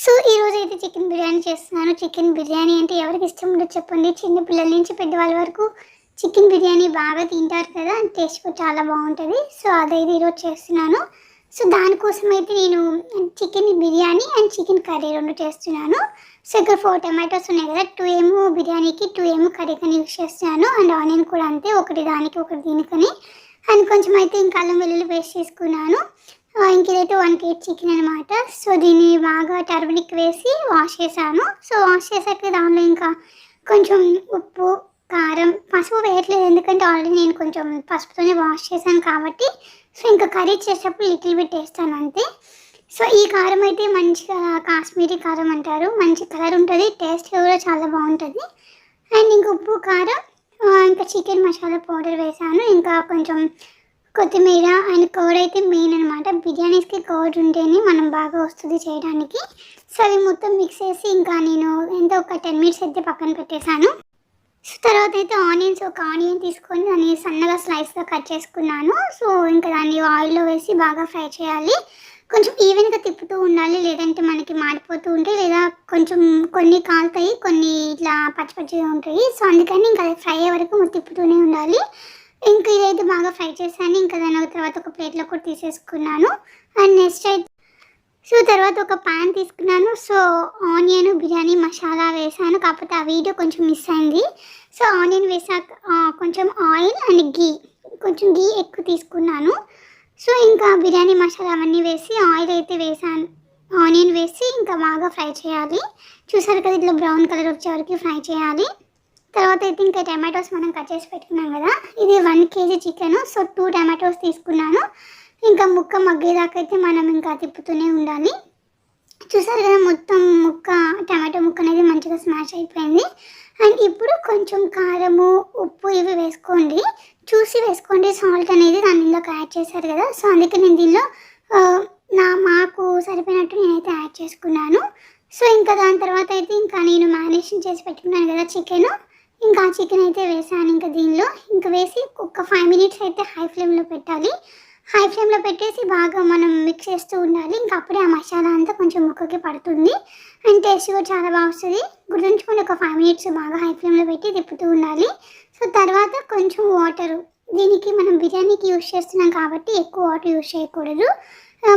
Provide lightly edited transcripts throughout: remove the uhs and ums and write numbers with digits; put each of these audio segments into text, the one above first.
So ఈరోజు అయితే chicken biryani చేస్తున్నాను. చికెన్ బిర్యానీ అంటే ఎవరికి ఇష్టం ఉండదు చెప్పండి. చిన్న పిల్లల నుంచి పెద్దవాళ్ళ వరకు చికెన్ బిర్యానీ బాగా తింటారు కదా. టేస్ట్ కూడా చాలా బాగుంటుంది. సో అదైతే ఈరోజు చేస్తున్నాను. సో దానికోసం అయితే నేను chicken biryani and chicken curry రెండు చేస్తున్నాను. సో ఇక్కడ 4 టమాటోస్ ఉన్నాయి కదా, 2 ఏమో బిర్యానీకి, 2 ఏమో కర్రీకని యూస్ చేస్తున్నాను. అండ్ ఆనియన్ కూడా అంతే, ఒకటి దానికి ఒకటి దీనికని. అండ్ కొంచెం అయితే ఇంకా అల్లం వెల్లుల్లి పేస్ట్ తీసుకున్నాను. ఇంక ఇదైతే 1 కేజీ చికెన్ అనమాట. సో దీన్ని బాగా టర్మరిక్ వేసి వాష్ చేశాను. సో వాష్ చేశాక దానిలో ఇంకా కొంచెం ఉప్పు, కారం, పసుపు వేయట్లేదు ఎందుకంటే ఆల్రెడీ నేను కొంచెం పసుపుతోనే వాష్ చేశాను కాబట్టి. సో ఇంకా కర్రీ చేసేటప్పుడు లిటిల్ బిట్ వేస్తాను అంతే. సో ఈ కారం అయితే మంచిగా కాశ్మీరీ కారం అంటారు, మంచి కలర్ ఉంటుంది, టేస్ట్ కూడా చాలా బాగుంటుంది. అండ్ ఇంకా ఉప్పు, కారం, ఇంకా చికెన్ మసాలా పౌడర్ వేసాను. ఇంకా కొంచెం కొత్తిమీర అండ్ కర్డ్ అయితే మెయిన్ అనమాట. బిర్యానీస్కి కర్డ్ ఉంటేనే మనం బాగా వస్తుంది చేయడానికి. సో అవి మొత్తం మిక్స్ చేసి ఇంకా నేను ఎంతో ఒక 10 మినిట్స్ అయితే పక్కన పెట్టేశాను. సో తర్వాత అయితే ఒక ఆనియన్ తీసుకొని దాన్ని సన్నగా స్లైస్గా కట్ చేసుకున్నాను. సో ఇంకా దాన్ని ఆయిల్లో వేసి బాగా ఫ్రై చేయాలి. కొంచెం ఈవెన్గా తిప్పుతూ ఉండాలి, లేదంటే మనకి మాడిపోతూ ఉంటాయి, లేదా కొంచెం కొన్ని కాలుతాయి, కొన్ని ఇట్లా పచ్చి పచ్చిగా ఉంటాయి. సో అందుకని ఇంకా అది ఫ్రై అయ్యే వరకు తిప్పుతూనే ఉండాలి. ఇంకా ఇదైతే బాగా ఫ్రై చేశాను. ఇంకా దాని తర్వాత ఒక ప్లేట్లో కూడా తీసేసుకున్నాను. అండ్ నెక్స్ట్ అయితే సో తర్వాత ఒక పాన్ తీసుకున్నాను. సో ఆనియన్ బిర్యానీ మసాలా వేసాను, కాకపోతే ఆ వీడియో కొంచెం మిస్ అయింది. సో ఆనియన్ వేసాక కొంచెం ఆయిల్ అండ్ కొంచెం గీ ఎక్కువ తీసుకున్నాను. సో ఇంకా బిర్యానీ మసాలా అవన్నీ వేసి ఆయిల్ అయితే వేసాను, ఆనియన్ వేసి ఇంకా బాగా ఫ్రై చేయాలి. చూసారు కదా, ఇట్లా బ్రౌన్ కలర్ వచ్చే వరకు ఫ్రై చేయాలి. తర్వాత అయితే ఇంకా టమాటోస్ మనం కట్ చేసి పెట్టుకున్నాం కదా, ఇది 1 కేజీ చికెన్. సో 2 టమాటోస్ తీసుకున్నాను. ఇంకా ముక్క మగ్గేదాకా అయితే మనం ఇంకా తిప్పుతూనే ఉండాలి. చూసారు కదా, మొత్తం టమాటో ముక్క అనేది మంచిగా స్మాష్ అయిపోయింది. అండ్ ఇప్పుడు కొంచెం కారము, ఉప్పు ఇవి వేసుకోండి, చూసి వేసుకోండి. సాల్ట్ అనేది దాని ఇందాక యాడ్ చేశారు కదా, సో అందుకే నేను దీనిలో మాకు సరిపోయినట్టు నేనైతే యాడ్ చేసుకున్నాను. సో ఇంకా దాని తర్వాత అయితే ఇంకా నేను మ్యారినేషన్ చేసి పెట్టుకున్నాను కదా చికెన్, ఇంకా ఆ చికెన్ అయితే వేసాను. ఇంకా దీనిలో ఇంకా వేసి ఒక 5 మినిట్స్ అయితే హై ఫ్లేమ్లో పెట్టాలి. హై ఫ్లేమ్లో పెట్టేసి బాగా మనం మిక్స్ చేస్తూ ఉండాలి. ఇంకా అప్పుడే ఆ మసాలా అంతా కొంచెం ముక్కకి పడుతుంది అండ్ టేస్ట్ కూడా చాలా బాగా వస్తుంది. గుర్తుంచుకొని ఒక 5 మినిట్స్ బాగా హై ఫ్లేమ్లో పెట్టి తిప్పుతూ ఉండాలి. సో తర్వాత కొంచెం వాటరు, దీనికి మనం బిర్యానీకి యూజ్ చేస్తున్నాం కాబట్టి ఎక్కువ వాటర్ యూజ్ చేయకూడదు.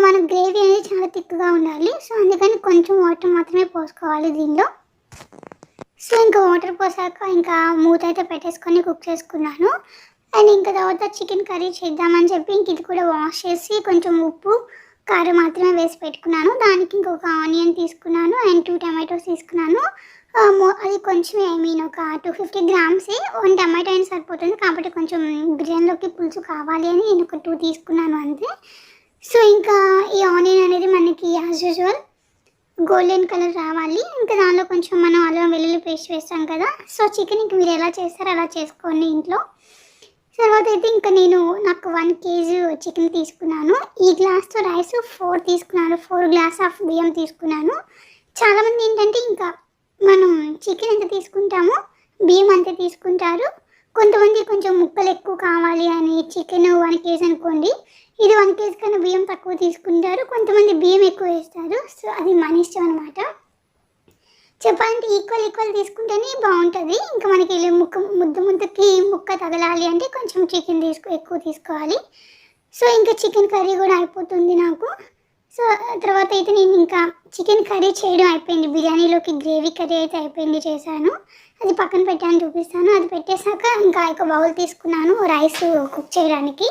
మన గ్రేవీ అనేది చాలా థిక్గా ఉండాలి. సో అందుకని కొంచెం వాటర్ మాత్రమే పోసుకోవాలి దీనిలో. సో ఇంకా వాటర్ పోసాక ఇంకా మూత అయితే పెట్టేసుకొని కుక్ చేసుకున్నాను. అండ్ ఇంకా తర్వాత చికెన్ కర్రీ చేద్దామని చెప్పి ఇంక ఇది కూడా వాష్ చేసి కొంచెం ఉప్పు, కారం మాత్రమే వేసి పెట్టుకున్నాను. దానికి ఇంకొక ఆనియన్ తీసుకున్నాను అండ్ 2 టమాటోస్ తీసుకున్నాను. అది కొంచెం ఒక 250 గ్రామ్స్, 1 టమాటో అయినా సరిపోతుంది, కాబట్టి కొంచెం బిర్యానీలోకి పులుసు కావాలి అని నేను ఒక 2 తీసుకున్నాను అంతే. సో ఇంకా ఈ ఆనియన్ అనేది మనకి యాజ్ యూజువల్ గోల్డెన్ కలర్ రావాలి. ఇంకా దానిలో కొంచెం మనం అల్లం వెల్లుల్లి పేస్ట్ వేస్తాం కదా. సో చికెన్ ఇంక మీరు ఎలా చేస్తారో అలా చేసుకోండి ఇంట్లో. తర్వాత అయితే ఇంకా నాకు 1 కేజీ చికెన్ తీసుకున్నాను. ఈ గ్లాస్తో రైస్ 4 తీసుకున్నాను, 4 గ్లాస్ ఆఫ్ బియ్యం తీసుకున్నాను. చాలామంది ఏంటంటే ఇంకా మనం చికెన్ ఎంత తీసుకుంటామో బియ్యం అంతే తీసుకుంటారు. కొంతమంది కొంచెం ముక్కలు ఎక్కువ కావాలి అని చికెన్ 1 కేజీ అనుకోండి, ఇది 1 కేజీ కన్నా బియ్యం తక్కువ తీసుకుంటారు, కొంతమంది బియ్యం ఎక్కువ వేస్తారు. సో అది మన ఇష్టం అనమాట. చెప్పాలంటే ఈక్వల్ తీసుకుంటేనే బాగుంటుంది. ఇంకా మనకి ముద్దకి ముక్క తగలాలి అంటే కొంచెం చికెన్ ఎక్కువ తీసుకోవాలి. సో ఇంకా చికెన్ కర్రీ కూడా అయిపోతుంది నాకు. సో తర్వాత అయితే నేను ఇంకా చికెన్ కర్రీ చేయడం అయిపోయింది, బిర్యానీలోకి గ్రేవీ కర్రీ అయితే అయిపోయింది, చేశాను. అది పక్కన పెట్టాను, చూపిస్తాను. అది పెట్టేశాక ఇంకా ఒక బౌల్ తీసుకున్నాను రైస్ కుక్ చేయడానికి.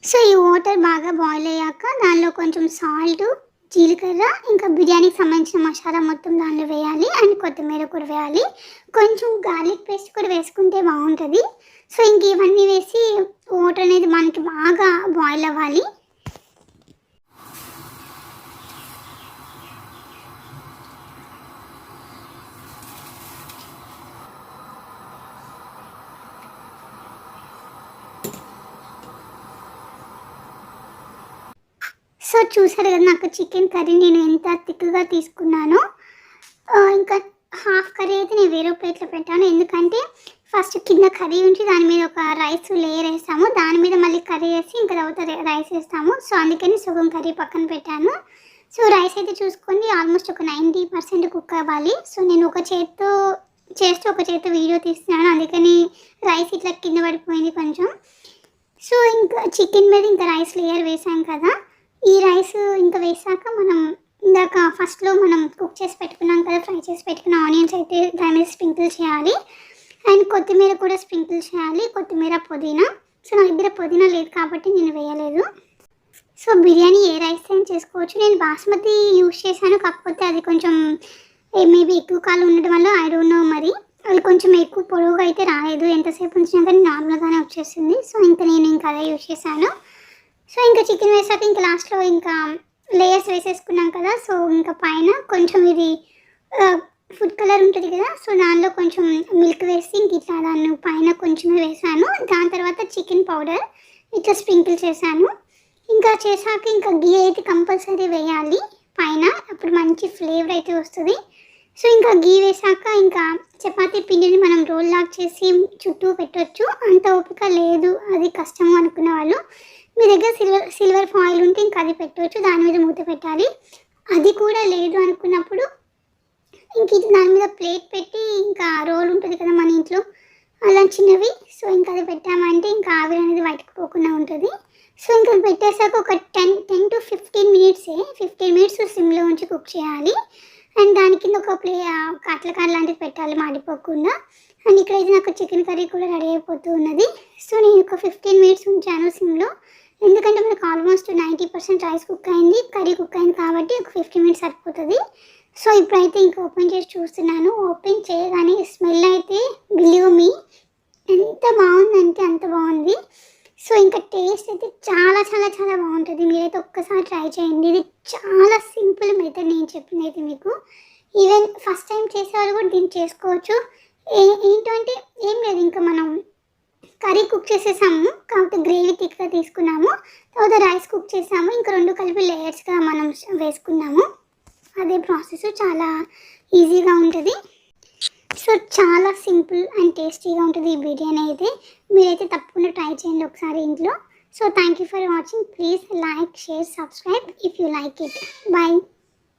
సో ఈ వాటర్ బాగా బాయిల్ అయ్యాక దానిలో కొంచెం సాల్ట్, జీలకర్ర, ఇంకా బిర్యానీకి సంబంధించిన మసాలా మొత్తం దానిలో వేయాలి అండ్ కొత్తిమీర కూడా వేయాలి. కొంచెం గార్లిక్ పేస్ట్ కూడా వేసుకుంటే బాగుంటుంది. సో ఇంక ఇవన్నీ వేసి వాటర్ అనేది మనకి బాగా బాయిల్ అవ్వాలి. సో చూసారు కదా, నాకు చికెన్ కర్రీ నేను ఎంత థిక్గా తీసుకున్నానో. ఇంకా హాఫ్ కర్రీ అయితే నేను వేరే ప్లేట్లో పెట్టాను, ఎందుకంటే ఫస్ట్ కింద కర్రీ ఉంచి దాని మీద ఒక రైస్ లేయర్ వేస్తాము, దాని మీద మళ్ళీ కర్రీ వేసి ఇంకా తర్వాత రైస్ వేస్తాము. సో అందుకని సగం కర్రీ పక్కన పెట్టాను. సో రైస్ అయితే చూసుకొని ఆల్మోస్ట్ ఒక 90% కుక్ అవ్వాలి. సో నేను ఒక చేత్తో చేస్తూ ఒక చేత్తో వీడియో తీస్తున్నాను, అందుకని రైస్ ఇట్లా కింద పడిపోయింది కొంచెం. సో ఇంకా చికెన్ మీద ఇంకా రైస్ లేయర్ వేసాం కదా, ఈ రైస్ ఇంకా వేసాక మనం ఇందాక ఫస్ట్లో మనం కుక్ చేసి పెట్టుకున్నాం కదా, ఫ్రై చేసి పెట్టుకున్న ఆనియన్స్ అయితే దాని మీద స్ప్రింకిల్ చేయాలి. అండ్ కొత్తిమీర కూడా స్ప్రింకిల్ చేయాలి, కొత్తిమీర పుదీనా. సో నా దగ్గర పుదీనా లేదు కాబట్టి నేను వేయలేదు. సో బిర్యానీ ఏ రైస్ అయినా చేసుకోవచ్చు. నేను బాస్మతి యూస్ చేశాను, కాకపోతే అది కొంచెం మేబీ ఎక్కువ కాలం ఉండడం వల్ల ఐ డోంట్ నో, మరి అది కొంచెం ఎక్కువ పొడవుగా అయితే రాలేదు, ఎంతసేపు ఉంచినా కానీ నార్మల్గానే వచ్చేసింది. సో ఇంకా నేను ఇంకా అదే యూస్ చేశాను. సో ఇంకా చికెన్ వేసాక ఇంకా లాస్ట్లో ఇంకా లేయర్స్ వేసేసుకున్నాం కదా, సో ఇంకా పైన కొంచెం ఇది ఫుడ్ కలర్ ఉంటుంది కదా, సో దానిలో కొంచెం మిల్క్ వేసి ఇంక ఇట్లా దాన్ని పైన కొంచెమే వేసాను. దాని తర్వాత చికెన్ పౌడర్ ఇట్లా స్ప్రింకిల్ చేశాను. ఇంకా చేశాక ఇంకా గీ అయితే కంపల్సరీ వేయాలి పైన, అప్పుడు మంచి ఫ్లేవర్ అయితే వస్తుంది. సో ఇంకా గీ వేసాక ఇంకా చపాతీ పిండిని మనం రోల్ లాక్ చేసి చుట్టూ పెట్టవచ్చు. అంత ఓపిక లేదు, అది కష్టము అనుకున్న వాళ్ళు మీ దగ్గర సిల్వర్ ఫాయిల్ ఉంటే ఇంకా అది పెట్టవచ్చు, దాని మీద మూత పెట్టాలి. అది కూడా లేదు అనుకున్నప్పుడు ఇంక దాని మీద ప్లేట్ పెట్టి ఇంకా రోల్ ఉంటుంది కదా మన ఇంట్లో అలా చిన్నవి, సో ఇంకా అది పెట్టామంటే ఇంకా ఆవిరి అనేది బయటకు పోకుండా ఉంటుంది. సో ఇంకా పెట్టేసాక ఒక 10 to 15 మినిట్స్ 15 మినిట్స్ సిమ్లో ఉంచి కుక్ చేయాలి. అండ్ దాని కింద ఒక అట్లకాడ లాంటిది పెట్టాలి మాడిపోకుండా. అండ్ ఇక్కడైతే నాకు చికెన్ కర్రీ కూడా రెడీ అయిపోతూ ఉన్నది. సో నేను ఒక 15 మినిట్స్ ఉంచాను సిమ్లో, ఎందుకంటే మనకు ఆల్మోస్ట్ 90% రైస్ కుక్ అయింది, కర్రీ కుక్ అయింది కాబట్టి ఒక 15 మినిట్స్ సరిపోతుంది. సో ఇప్పుడైతే ఇంకా ఓపెన్ చేసి చూస్తున్నాను. ఓపెన్ చేయగానే స్మెల్ అయితే బిలీవ్ మీ ఎంత బాగుందంటే అంత బాగుంది. సో ఇంకా టేస్ట్ అయితే చాలా చాలా చాలా బాగుంటుంది. మీరైతే ఒక్కసారి ట్రై చేయండి. ఇది చాలా సింపుల్ మెథడ్, నేను చెప్పింది అయితే మీకు ఈవెన్ ఫస్ట్ టైం చేసేవాళ్ళు కూడా దీన్ని చేసుకోవచ్చు. ఏంటంటే ఏం లేదు, ఇంకా మనం కర్రీ కుక్ చేసేసాము కాబట్టి గ్రేవీ థిక్గా తీసుకున్నాము, తర్వాత రైస్ కుక్ చేసాము, ఇంకా రెండు కలిపి లేయర్స్గా మనం వేసుకున్నాము. అదే ప్రాసెస్, చాలా ఈజీగా ఉంటుంది. సో చాలా సింపుల్ అండ్ టేస్టీగా ఉంటుంది ఈ బిర్యానీ అయితే. మీరైతే తప్పకుండా ట్రై చేయండి ఒకసారి ఇంట్లో. So thank you for watching. Please like, share, subscribe if you like it. Bye.